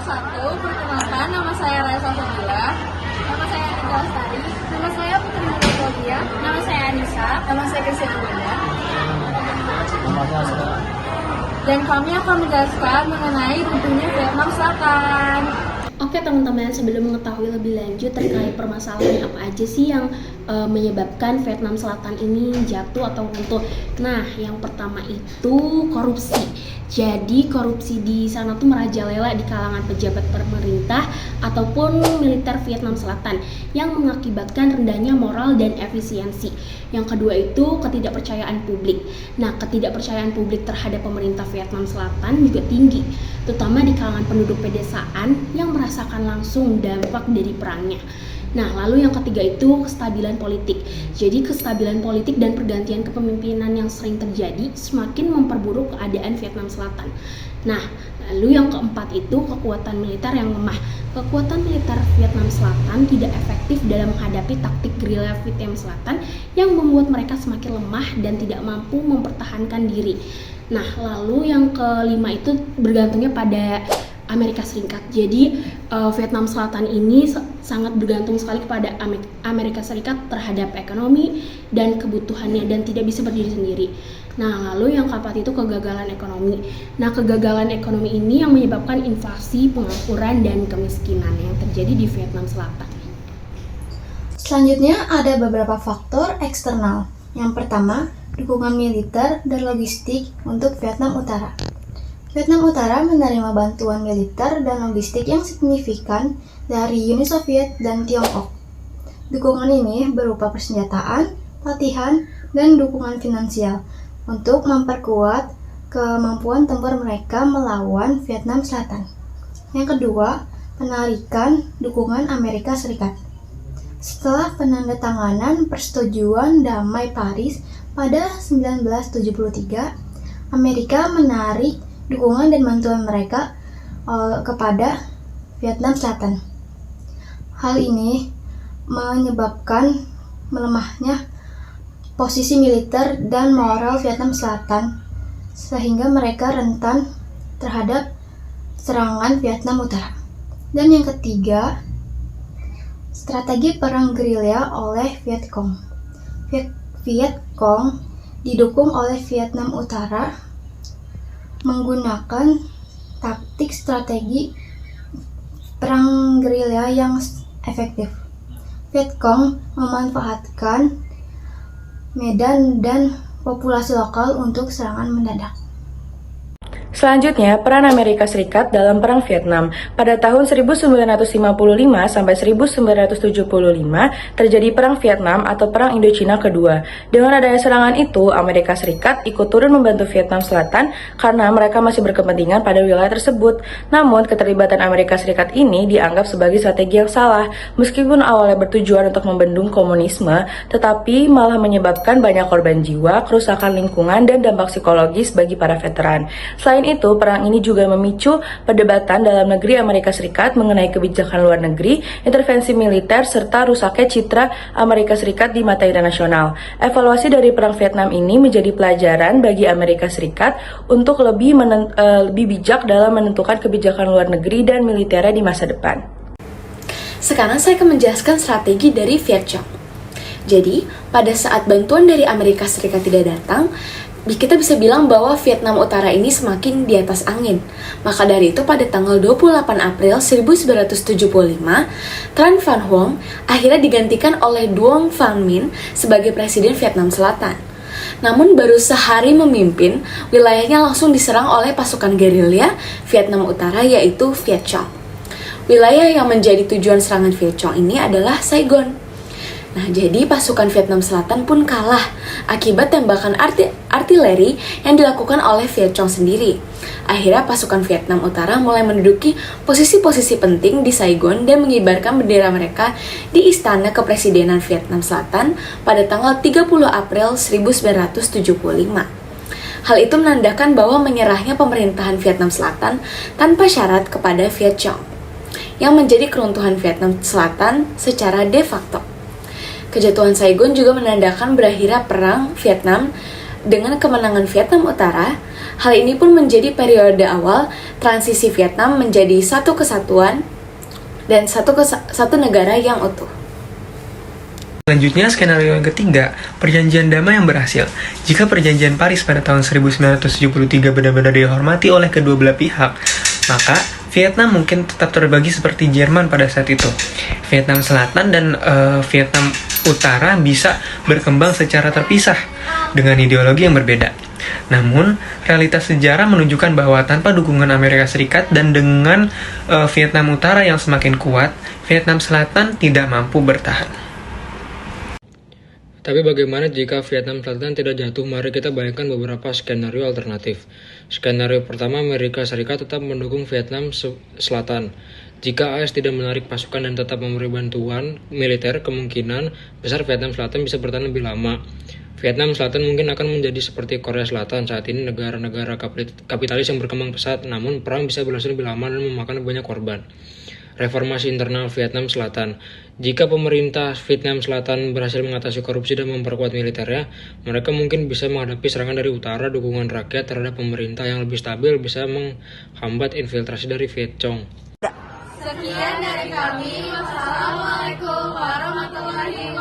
1, perkenalkan nama saya Raisa Fadila. Nama saya Anita Lestari. Nama saya Putri Nurul Claudia. Nama saya Anissa. Nama saya Christian Bunda. Dan kami akan menjelaskan mengenai runtuhnya Vietnam Selatan. Oke teman-teman, sebelum mengetahui lebih lanjut terkait permasalahan apa aja sih yang menyebabkan Vietnam Selatan ini jatuh atau runtuh. Nah, yang pertama itu korupsi. Jadi korupsi di sana tuh merajalela di kalangan pejabat pemerintah ataupun militer Vietnam Selatan yang mengakibatkan rendahnya moral dan efisiensi. Yang kedua itu ketidakpercayaan publik. Nah, ketidakpercayaan publik terhadap pemerintah Vietnam Selatan juga tinggi, terutama di kalangan penduduk pedesaan yang merasakan langsung dampak dari perangnya. Nah, lalu yang ketiga itu kestabilan politik. Jadi kestabilan politik dan pergantian kepemimpinan yang sering terjadi semakin memperburuk keadaan Vietnam Selatan. Nah, lalu yang keempat itu kekuatan militer yang lemah. Kekuatan militer Vietnam Selatan tidak efektif dalam menghadapi taktik gerilya Vietnam Selatan yang membuat mereka semakin lemah dan tidak mampu mempertahankan diri. Nah, lalu yang kelima itu bergantungnya pada Amerika Serikat. Jadi Vietnam Selatan ini sangat bergantung sekali kepada Amerika Serikat terhadap ekonomi dan kebutuhannya dan tidak bisa berdiri sendiri. Nah, lalu yang keempat itu kegagalan ekonomi. Nah, kegagalan ekonomi ini yang menyebabkan inflasi, pengangguran, dan kemiskinan yang terjadi di Vietnam Selatan. Selanjutnya ada beberapa faktor eksternal. Yang pertama, dukungan militer dan logistik untuk Vietnam Utara. Vietnam Utara menerima bantuan militer dan logistik yang signifikan dari Uni Soviet dan Tiongkok. Dukungan ini berupa persenjataan, latihan, dan dukungan finansial untuk memperkuat kemampuan tempur mereka melawan Vietnam Selatan. Yang kedua, penarikan dukungan Amerika Serikat. Setelah penandatanganan Persetujuan Damai Paris pada 1973, Amerika menarik dukungan dan bantuan mereka kepada Vietnam Selatan. Hal ini menyebabkan melemahnya posisi militer dan moral Vietnam Selatan sehingga mereka rentan terhadap serangan Vietnam Utara. Dan yang ketiga, strategi perang gerilya oleh Viet Cong. Viet Cong didukung oleh Vietnam Utara menggunakan taktik strategi perang gerilya yang efektif. Viet Cong memanfaatkan medan dan populasi lokal untuk serangan mendadak. Selanjutnya, peran Amerika Serikat dalam Perang Vietnam. Pada tahun 1955 sampai 1975 terjadi Perang Vietnam atau Perang Indochina Kedua. Dengan adanya serangan itu, Amerika Serikat ikut turun membantu Vietnam Selatan karena mereka masih berkepentingan pada wilayah tersebut. Namun, keterlibatan Amerika Serikat ini dianggap sebagai strategi yang salah. Meskipun awalnya bertujuan untuk membendung komunisme, tetapi malah menyebabkan banyak korban jiwa, kerusakan lingkungan, dan dampak psikologis bagi para veteran. Selain itu, perang ini juga memicu perdebatan dalam negeri Amerika Serikat mengenai kebijakan luar negeri, intervensi militer, serta rusaknya citra Amerika Serikat di mata internasional. Evaluasi dari Perang Vietnam ini menjadi pelajaran bagi Amerika Serikat untuk lebih bijak dalam menentukan kebijakan luar negeri dan militernya di masa depan. Sekarang saya akan menjelaskan strategi dari Viet Cong. Jadi, pada saat bantuan dari Amerika Serikat tidak datang, kita bisa bilang bahwa Vietnam Utara ini semakin di atas angin. Maka dari itu pada tanggal 28 April 1975, Tran Van Huong akhirnya digantikan oleh Duong Van Minh sebagai Presiden Vietnam Selatan. Namun baru sehari memimpin, wilayahnya langsung diserang oleh pasukan gerilya Vietnam Utara yaitu Viet Cong. Wilayah yang menjadi tujuan serangan Viet Cong ini adalah Saigon. Nah, jadi pasukan Vietnam Selatan pun kalah akibat tembakan artileri yang dilakukan oleh Viet Cong sendiri. Akhirnya pasukan Vietnam Utara mulai menduduki posisi-posisi penting di Saigon dan mengibarkan bendera mereka di Istana Kepresidenan Vietnam Selatan pada tanggal 30 April 1975. Hal itu menandakan bahwa menyerahnya pemerintahan Vietnam Selatan tanpa syarat kepada Viet Cong, yang menjadi keruntuhan Vietnam Selatan secara de facto. Kejatuhan Saigon juga menandakan berakhirnya Perang Vietnam. Dengan kemenangan Vietnam Utara, Hal ini pun menjadi periode awal transisi Vietnam menjadi satu kesatuan dan satu negara yang utuh. Selanjutnya, skenario yang ketiga, perjanjian damai yang berhasil. Jika perjanjian Paris pada tahun 1973 benar-benar dihormati oleh kedua belah pihak, maka Vietnam mungkin tetap terbagi seperti Jerman pada saat itu. Vietnam Selatan dan Vietnam Utara bisa berkembang secara terpisah dengan ideologi yang berbeda. Namun, realitas sejarah menunjukkan bahwa tanpa dukungan Amerika Serikat dan dengan Vietnam Utara yang semakin kuat, Vietnam Selatan tidak mampu bertahan. Tapi bagaimana jika Vietnam Selatan tidak jatuh? Mari kita bayangkan beberapa skenario alternatif. Skenario pertama, Amerika Serikat tetap mendukung Vietnam Selatan. Jika AS tidak menarik pasukan dan tetap memberi bantuan militer, kemungkinan besar Vietnam Selatan bisa bertahan lebih lama. Vietnam Selatan mungkin akan menjadi seperti Korea Selatan saat ini, negara-negara kapitalis yang berkembang pesat, namun perang bisa berlangsung lebih lama dan memakan banyak korban. Reformasi internal Vietnam Selatan. Jika pemerintah Vietnam Selatan berhasil mengatasi korupsi dan memperkuat militernya, mereka mungkin bisa menghadapi serangan dari utara. Dukungan rakyat terhadap pemerintah yang lebih stabil bisa menghambat infiltrasi dari Viet Cong. Sekian dari kami. Wassalamualaikum warahmatullahi wabarakatuh.